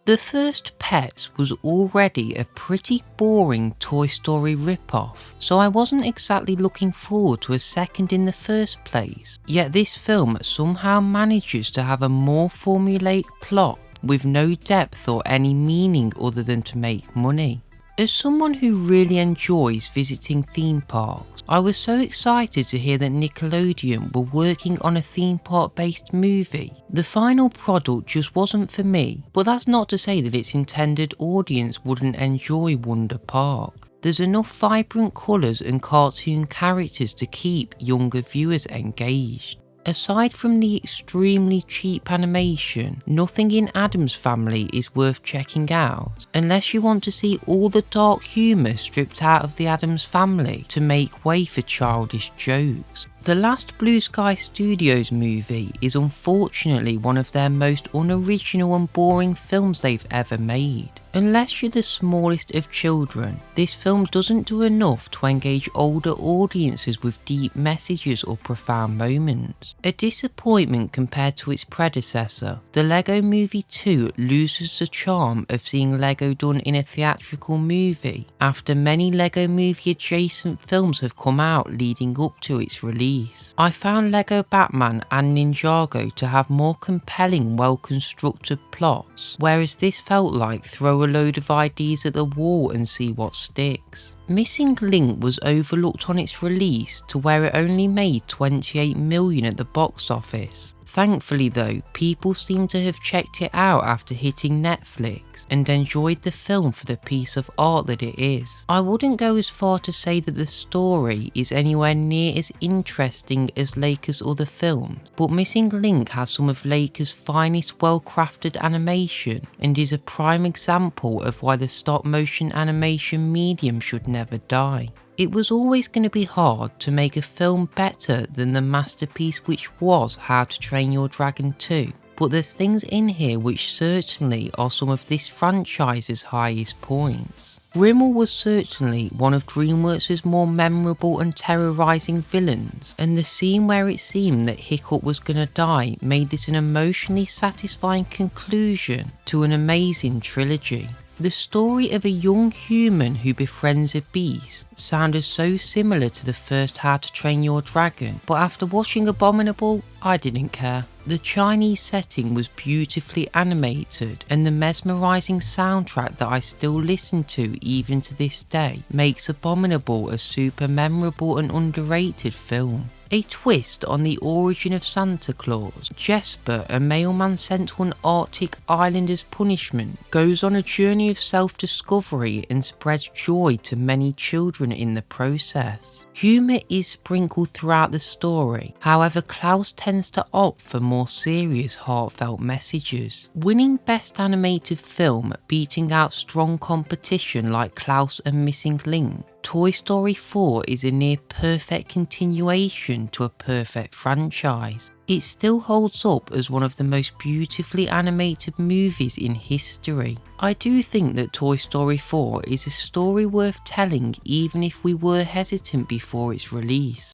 The first Pets was already a pretty boring Toy Story rip-off, so I wasn't exactly looking forward to a second in the first place. Yet this film somehow manages to have a more formulaic plot with no depth or any meaning other than to make money. As someone who really enjoys visiting theme parks, I was so excited to hear that Nickelodeon were working on a theme park based movie. The final product just wasn't for me, but that's not to say that its intended audience wouldn't enjoy Wonder Park. There's enough vibrant colours and cartoon characters to keep younger viewers engaged. Aside from the extremely cheap animation, nothing in Addams Family is worth checking out, unless you want to see all the dark humour stripped out of the Addams Family to make way for childish jokes. The last Blue Sky Studios movie is unfortunately one of their most unoriginal and boring films they've ever made. Unless you're the smallest of children, this film doesn't do enough to engage older audiences with deep messages or profound moments. A disappointment compared to its predecessor, the Lego Movie 2 loses the charm of seeing Lego done in a theatrical movie, after many Lego Movie adjacent films have come out leading up to its release. I found Lego Batman and Ninjago to have more compelling, well-constructed plots, whereas this felt like throw a load of ideas at the wall and see what sticks. Missing Link was overlooked on its release to where it only made 28 million at the box office. Thankfully though, people seem to have checked it out after hitting Netflix and enjoyed the film for the piece of art that it is. I wouldn't go as far to say that the story is anywhere near as interesting as Leica's other films, but Missing Link has some of Leica's finest well-crafted animation and is a prime example of why the stop-motion animation medium should never die. It was always going to be hard to make a film better than the masterpiece which was How to Train Your Dragon 2, but there's things in here which certainly are some of this franchise's highest points. Grimmel was certainly one of DreamWorks' more memorable and terrorising villains, and the scene where it seemed that Hiccup was gonna die made this an emotionally satisfying conclusion to an amazing trilogy. The story of a young human who befriends a beast sounded so similar to the first How to Train Your Dragon, but after watching Abominable, I didn't care. The Chinese setting was beautifully animated, and the mesmerising soundtrack that I still listen to even to this day makes Abominable a super memorable and underrated film. A twist on the origin of Santa Claus, Jesper, a mailman sent to an Arctic island as punishment, goes on a journey of self-discovery and spreads joy to many children in the process. Humour is sprinkled throughout the story, however Klaus tends to opt for more serious, heartfelt messages. Winning Best Animated Film, beating out strong competition like Klaus and Missing Link, Toy Story 4 is a near perfect continuation to a perfect franchise. It still holds up as one of the most beautifully animated movies in history. I do think that Toy Story 4 is a story worth telling even if we were hesitant before its release.